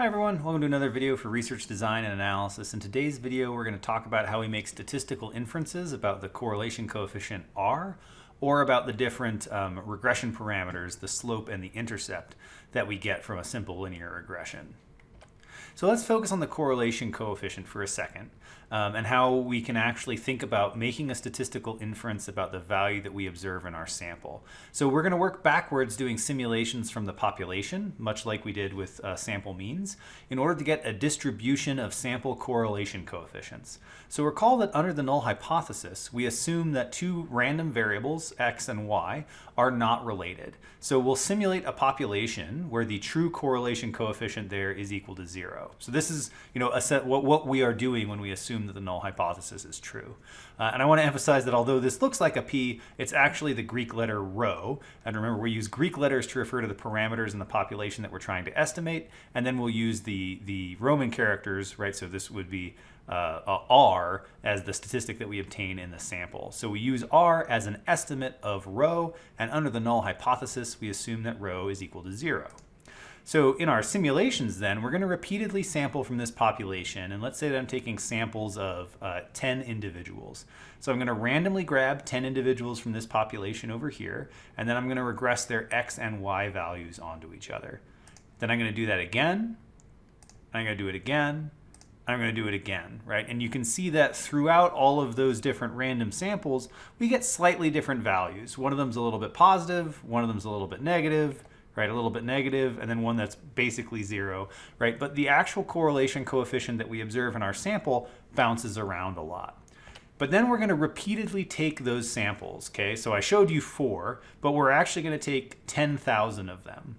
Hi everyone, welcome to another video for research design and analysis. In today's video we're going to talk about how we make statistical inferences about the correlation coefficient R, or about the different regression parameters, the slope and the intercept, that we get from a simple linear regression. So let's focus on the correlation coefficient for a second, and how we can actually think about making a statistical inference about the value that we observe in our sample. So we're going to work backwards doing simulations from the population, much like we did with sample means, in order to get a distribution of sample correlation coefficients. So recall that under the null hypothesis, we assume that two random variables, x and y, are not related. So we'll simulate a population where the true correlation coefficient there is equal to 0. So this is, what we are doing when we assume that the null hypothesis is true. And I want to emphasize that although this looks like a p, it's actually the Greek letter rho. And remember, we use Greek letters to refer to the parameters in the population that we're trying to estimate, and then we'll use the Roman characters, right? So this would be R as the statistic that we obtain in the sample. So we use R as an estimate of rho, and under the null hypothesis, we assume that rho is equal to 0. So in our simulations then, we're going to repeatedly sample from this population, and let's say that I'm taking samples of 10 individuals. So I'm going to randomly grab 10 individuals from this population over here, and then I'm going to regress their x and y values onto each other. Then I'm going to do that again, I'm going to do it again, I'm going to do it again, right? And you can see that throughout all of those different random samples, we get slightly different values. One of them's a little bit positive, one of them's a little bit negative, right? A little bit negative, and then one that's basically 0, right? But the actual correlation coefficient that we observe in our sample bounces around a lot. But then we're going to repeatedly take those samples, okay? So I showed you 4, but we're actually going to take 10,000 of them.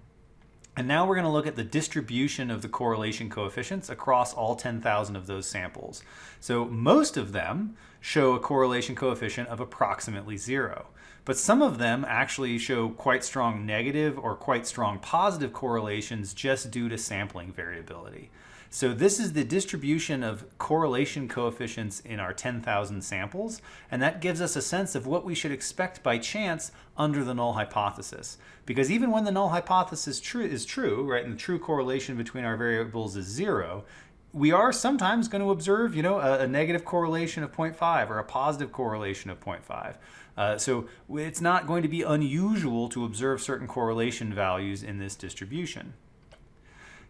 And now we're going to look at the distribution of the correlation coefficients across all 10,000 of those samples. So most of them show a correlation coefficient of approximately 0. But some of them actually show quite strong negative or quite strong positive correlations just due to sampling variability. So this is the distribution of correlation coefficients in our 10,000 samples, and that gives us a sense of what we should expect by chance under the null hypothesis. Because even when the null hypothesis is true, right, and the true correlation between our variables is 0, we are sometimes going to observe, a negative correlation of 0.5 or a positive correlation of 0.5. So it's not going to be unusual to observe certain correlation values in this distribution.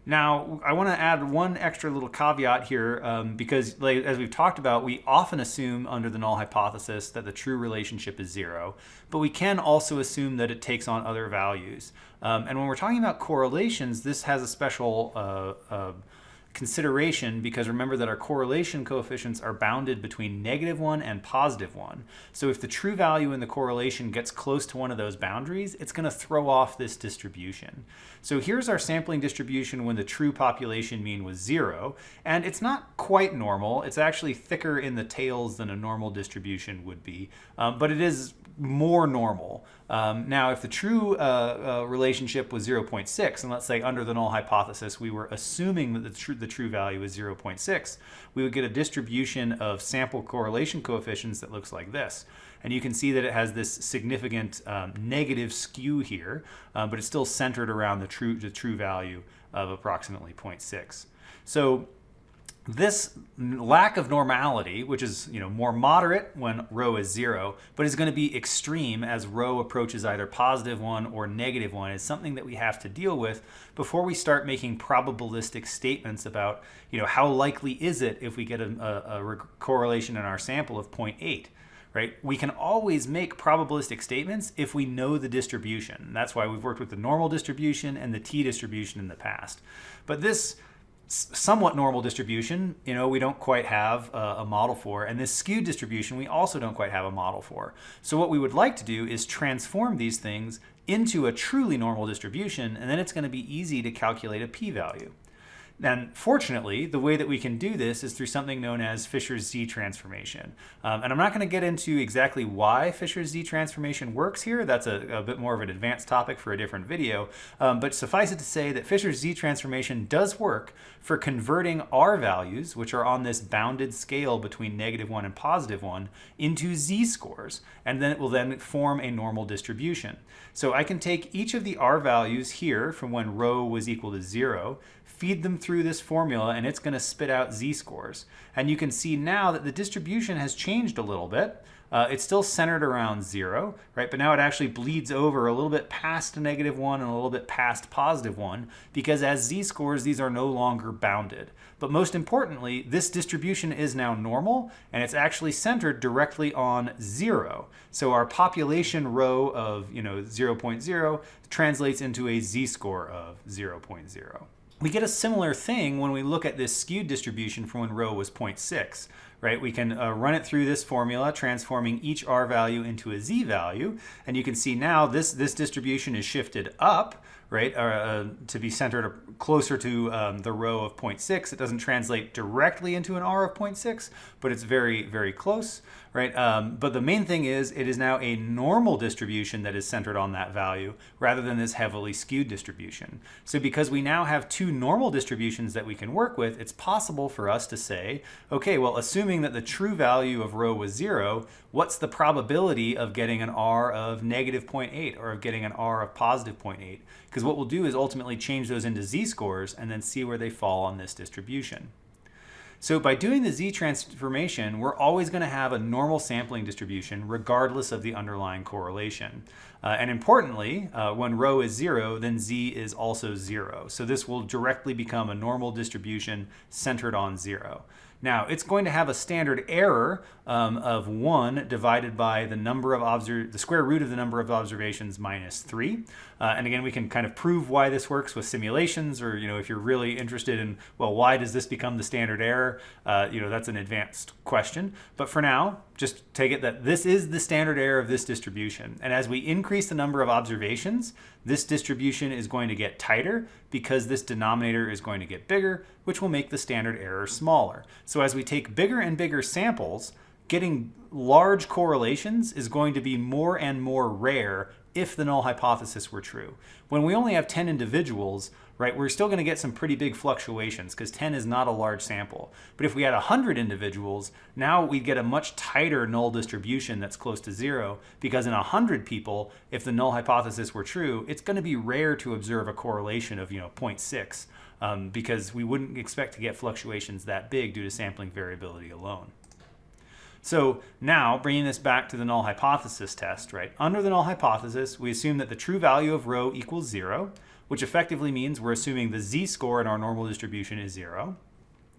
Now, I want to add one extra little caveat here, because as we've talked about, we often assume under the null hypothesis that the true relationship is 0, but we can also assume that it takes on other values. And when we're talking about correlations, this has a special consideration, because remember that our correlation coefficients are bounded between -1 and +1. So if the true value in the correlation gets close to one of those boundaries, it's going to throw off this distribution. So here's our sampling distribution when the true population mean was 0, and it's not quite normal. It's actually thicker in the tails than a normal distribution would be, but it is more normal. Now, if the true relationship was 0.6, and let's say under the null hypothesis we were assuming that the true value is 0.6, we would get a distribution of sample correlation coefficients that looks like this. And you can see that it has this significant negative skew here, but it's still centered around the true value of approximately 0.6. So this lack of normality, which is more moderate when rho is 0, but is going to be extreme as rho approaches either +1 or -1, is something that we have to deal with before we start making probabilistic statements about how likely is it if we get a correlation in our sample of 0.8. Right? We can always make probabilistic statements if we know the distribution. That's why we've worked with the normal distribution and the t-distribution in the past. But this somewhat normal distribution, we don't quite have a model for, and this skewed distribution we also don't quite have a model for. So what we would like to do is transform these things into a truly normal distribution, and then it's going to be easy to calculate a p-value. And fortunately, the way that we can do this is through something known as Fisher's Z transformation. And I'm not going to get into exactly why Fisher's Z transformation works here. That's a bit more of an advanced topic for a different video. But suffice it to say that Fisher's Z transformation does work for converting R values, which are on this bounded scale between -1 and +1, into Z-scores. And then it will then form a normal distribution. So I can take each of the R values here from when rho was equal to 0, feed them through this formula and it's going to spit out z-scores. And you can see now that the distribution has changed a little bit. It's still centered around 0, right? But now it actually bleeds over a little bit past -1 and a little bit past +1, because as z-scores, these are no longer bounded. But most importantly, this distribution is now normal, and it's actually centered directly on 0. So our population row of 0.0 translates into a z-score of 0.0. We get a similar thing when we look at this skewed distribution from when rho was 0.6, right? We can run it through this formula, transforming each r value into a z value, and you can see now this distribution is shifted up, right, to be centered closer to the row of 0.6. It doesn't translate directly into an r of 0.6, but it's very, very close, right? But the main thing is it is now a normal distribution that is centered on that value rather than this heavily skewed distribution. So because we now have two normal distributions that we can work with, it's possible for us to say, okay, well, assuming that the true value of rho was 0, what's the probability of getting an r of -0.8 or of getting an r of +0.8? Because what we'll do is ultimately change those into z-scores and then see where they fall on this distribution. So by doing the z transformation, we're always going to have a normal sampling distribution regardless of the underlying correlation. And importantly, when rho is 0, then z is also 0. So this will directly become a normal distribution centered on 0. Now, it's going to have a standard error of 1 divided by the square root of the number of observations minus 3. And again, we can kind of prove why this works with simulations, or if you're really interested in, well, why does this become the standard error? That's an advanced question. But for now, just take it that this is the standard error of this distribution. And as we increase the number of observations, this distribution is going to get tighter because this denominator is going to get bigger, which will make the standard error smaller. So as we take bigger and bigger samples, getting large correlations is going to be more and more rare if the null hypothesis were true. When we only have 10 individuals, right, we're still going to get some pretty big fluctuations because 10 is not a large sample. But if we had 100 individuals, now we'd get a much tighter null distribution that's close to 0, because in 100 people, if the null hypothesis were true, it's going to be rare to observe a correlation of 0.6 because we wouldn't expect to get fluctuations that big due to sampling variability alone. So now, bringing this back to the null hypothesis test, right? Under the null hypothesis, we assume that the true value of rho equals 0, which effectively means we're assuming the z-score in our normal distribution is 0.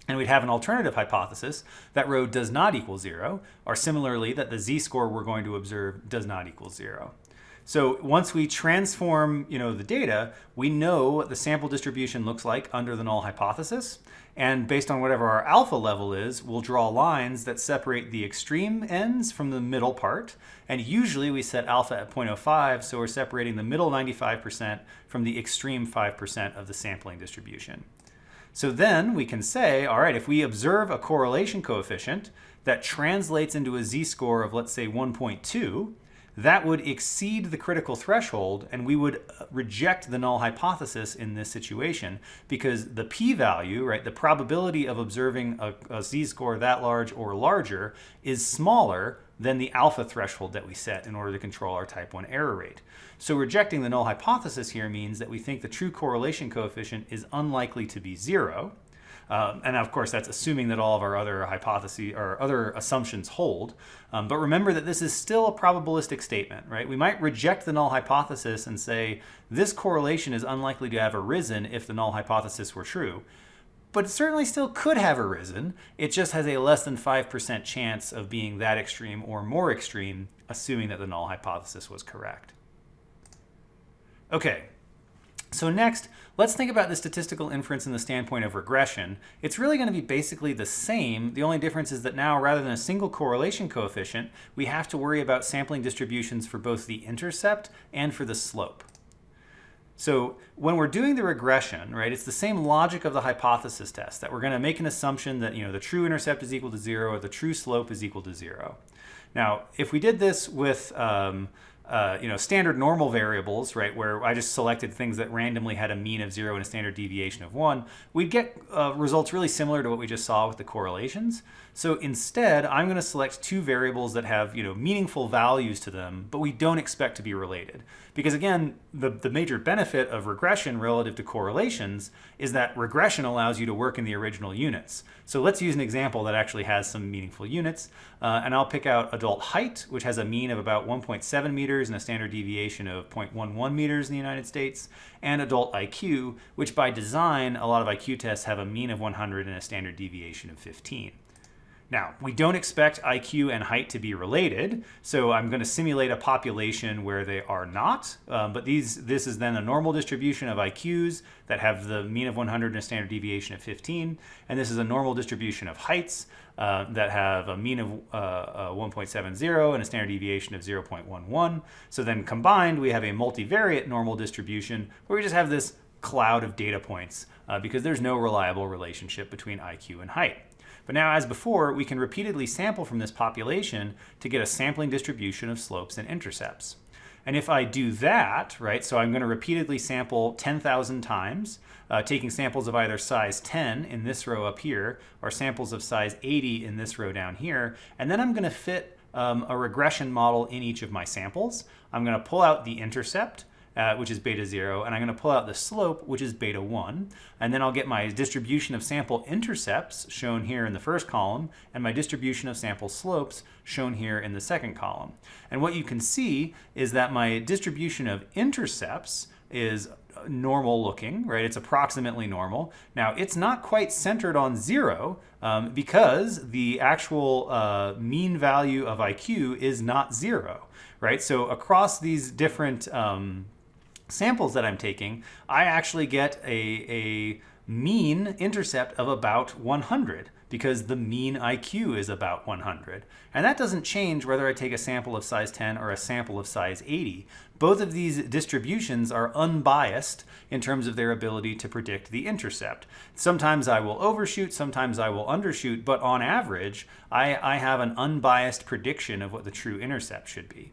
And we'd have an alternative hypothesis that rho does not equal 0, or similarly that the z-score we're going to observe does not equal 0. So once we transform, the data, we know what the sample distribution looks like under the null hypothesis. And based on whatever our alpha level is, we'll draw lines that separate the extreme ends from the middle part. And usually we set alpha at 0.05, so we're separating the middle 95% from the extreme 5% of the sampling distribution. So then we can say, all right, if we observe a correlation coefficient that translates into a z-score of, let's say, 1.2, that would exceed the critical threshold, and we would reject the null hypothesis in this situation because the p-value, right, the probability of observing a z-score that large or larger is smaller than the alpha threshold that we set in order to control our type 1 error rate. So rejecting the null hypothesis here means that we think the true correlation coefficient is unlikely to be 0. And of course, that's assuming that all of our other hypotheses or other assumptions hold. But remember that this is still a probabilistic statement, right? We might reject the null hypothesis and say this correlation is unlikely to have arisen if the null hypothesis were true. But it certainly still could have arisen. It just has a less than 5% chance of being that extreme or more extreme, assuming that the null hypothesis was correct. Okay. So next, let's think about the statistical inference in the standpoint of regression. It's really going to be basically the same. The only difference is that now, rather than a single correlation coefficient, we have to worry about sampling distributions for both the intercept and for the slope. So when we're doing the regression, right, it's the same logic of the hypothesis test, that we're going to make an assumption that the true intercept is equal to 0 or the true slope is equal to 0. Now, if we did this with standard normal variables, right, where I just selected things that randomly had a mean of 0 and a standard deviation of 1, we'd get results really similar to what we just saw with the correlations. So instead, I'm going to select two variables that have meaningful values to them, but we don't expect to be related. Because again, the major benefit of regression relative to correlations is that regression allows you to work in the original units. So let's use an example that actually has some meaningful units. And I'll pick out adult height, which has a mean of about 1.7 meters and a standard deviation of 0.11 meters in the United States, and adult IQ, which by design, a lot of IQ tests have a mean of 100 and a standard deviation of 15. Now, we don't expect IQ and height to be related, so I'm going to simulate a population where they are not, but this is then a normal distribution of IQs that have the mean of 100 and a standard deviation of 15, and this is a normal distribution of heights that have a mean of 1.70 and a standard deviation of 0.11. So then combined, we have a multivariate normal distribution where we just have this cloud of data points because there's no reliable relationship between IQ and height. But now, as before, we can repeatedly sample from this population to get a sampling distribution of slopes and intercepts. And if I do that, right, so I'm going to repeatedly sample 10,000 times, taking samples of either size 10 in this row up here, or samples of size 80 in this row down here, and then I'm going to fit a regression model in each of my samples. I'm going to pull out the intercept, which is beta 0, and I'm going to pull out the slope, which is beta 1, and then I'll get my distribution of sample intercepts shown here in the first column, and my distribution of sample slopes shown here in the second column. And what you can see is that my distribution of intercepts is normal looking, right? It's approximately normal. Now, it's not quite centered on 0 because the actual mean value of IQ is not 0, right? So across these different samples that I'm taking, I actually get a mean intercept of about 100 because the mean IQ is about 100. And that doesn't change whether I take a sample of size 10 or a sample of size 80. Both of these distributions are unbiased in terms of their ability to predict the intercept. Sometimes I will overshoot, sometimes I will undershoot, but on average, I have an unbiased prediction of what the true intercept should be.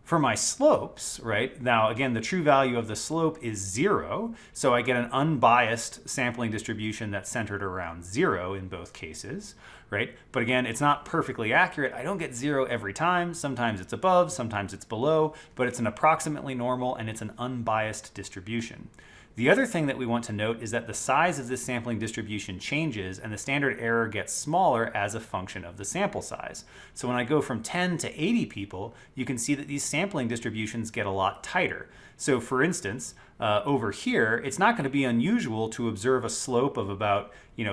For my slopes, right, now again, the true value of the slope is 0, so I get an unbiased sampling distribution that's centered around 0 in both cases, right? But again, it's not perfectly accurate. I don't get 0 every time. Sometimes it's above, sometimes it's below, but it's an approximately normal and it's an unbiased distribution. The other thing that we want to note is that the size of this sampling distribution changes and the standard error gets smaller as a function of the sample size. So when I go from 10 to 80 people, you can see that these sampling distributions get a lot tighter. So for instance, over here, it's not going to be unusual to observe a slope of about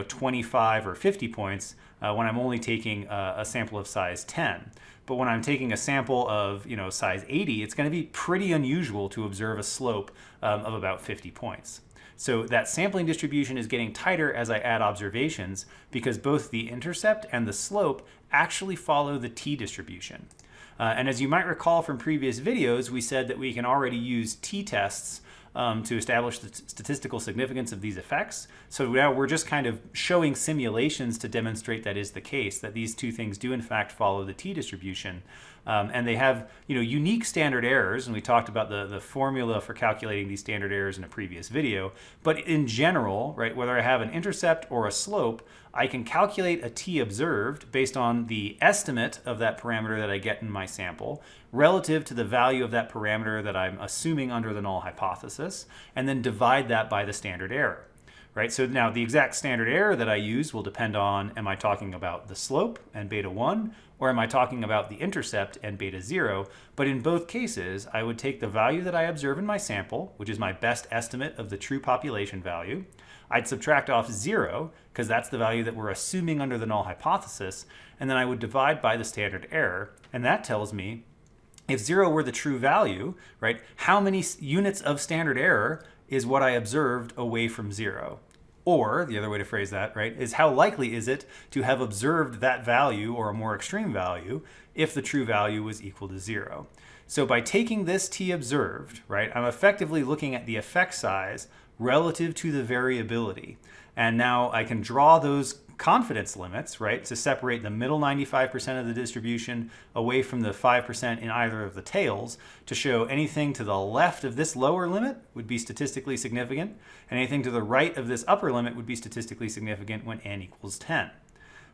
25 or 50 points when I'm only taking a sample of size 10. But when I'm taking a sample of size 80, it's going to be pretty unusual to observe a slope of about 50 points. So that sampling distribution is getting tighter as I add observations because both the intercept and the slope actually follow the t-distribution. And as you might recall from previous videos, we said that we can already use t-tests to establish the statistical significance of these effects. So now we're just kind of showing simulations to demonstrate that is the case, that these two things do in fact follow the t-distribution. And they have unique standard errors, and we talked about the formula for calculating these standard errors in a previous video. But in general, right, whether I have an intercept or a slope, I can calculate a t observed based on the estimate of that parameter that I get in my sample relative to the value of that parameter that I'm assuming under the null hypothesis, and then divide that by the standard error. Right, so now the exact standard error that I use will depend on, am I talking about the slope and beta 1, or am I talking about the intercept and beta 0? But in both cases, I would take the value that I observe in my sample, which is my best estimate of the true population value. I'd subtract off 0, because that's the value that we're assuming under the null hypothesis, and then I would divide by the standard error, and that tells me if 0 were the true value, right, how many units of standard error is what I observed away from 0. Or, the other way to phrase that, right, is how likely is it to have observed that value or a more extreme value if the true value was equal to 0. So by taking this t observed, right, I'm effectively looking at the effect size relative to the variability. And now I can draw those confidence limits, right, to separate the middle 95% of the distribution away from the 5% in either of the tails, to show anything to the left of this lower limit would be statistically significant, and anything to the right of this upper limit would be statistically significant when n equals 10.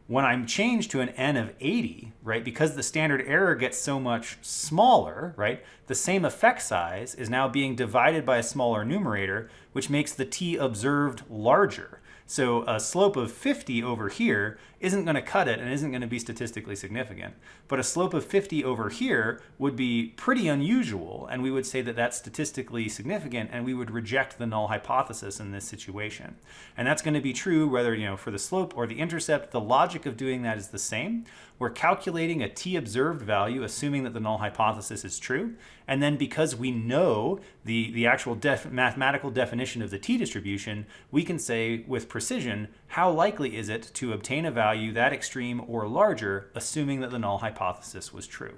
When I'm changed to an n of 80, right, because the standard error gets so much smaller, right, the same effect size is now being divided by a smaller numerator, which makes the t observed larger. So a slope of 50 over here isn't going to cut it and isn't going to be statistically significant. But a slope of 50 over here would be pretty unusual, and we would say that that's statistically significant, and we would reject the null hypothesis in this situation. And that's going to be true whether, for the slope or the intercept. The logic of doing that is the same. We're calculating a t observed value, assuming that the null hypothesis is true. And then because we know the actual mathematical definition of the t distribution, we can say with precision how likely is it to obtain a value that extreme or larger, assuming that the null hypothesis was true.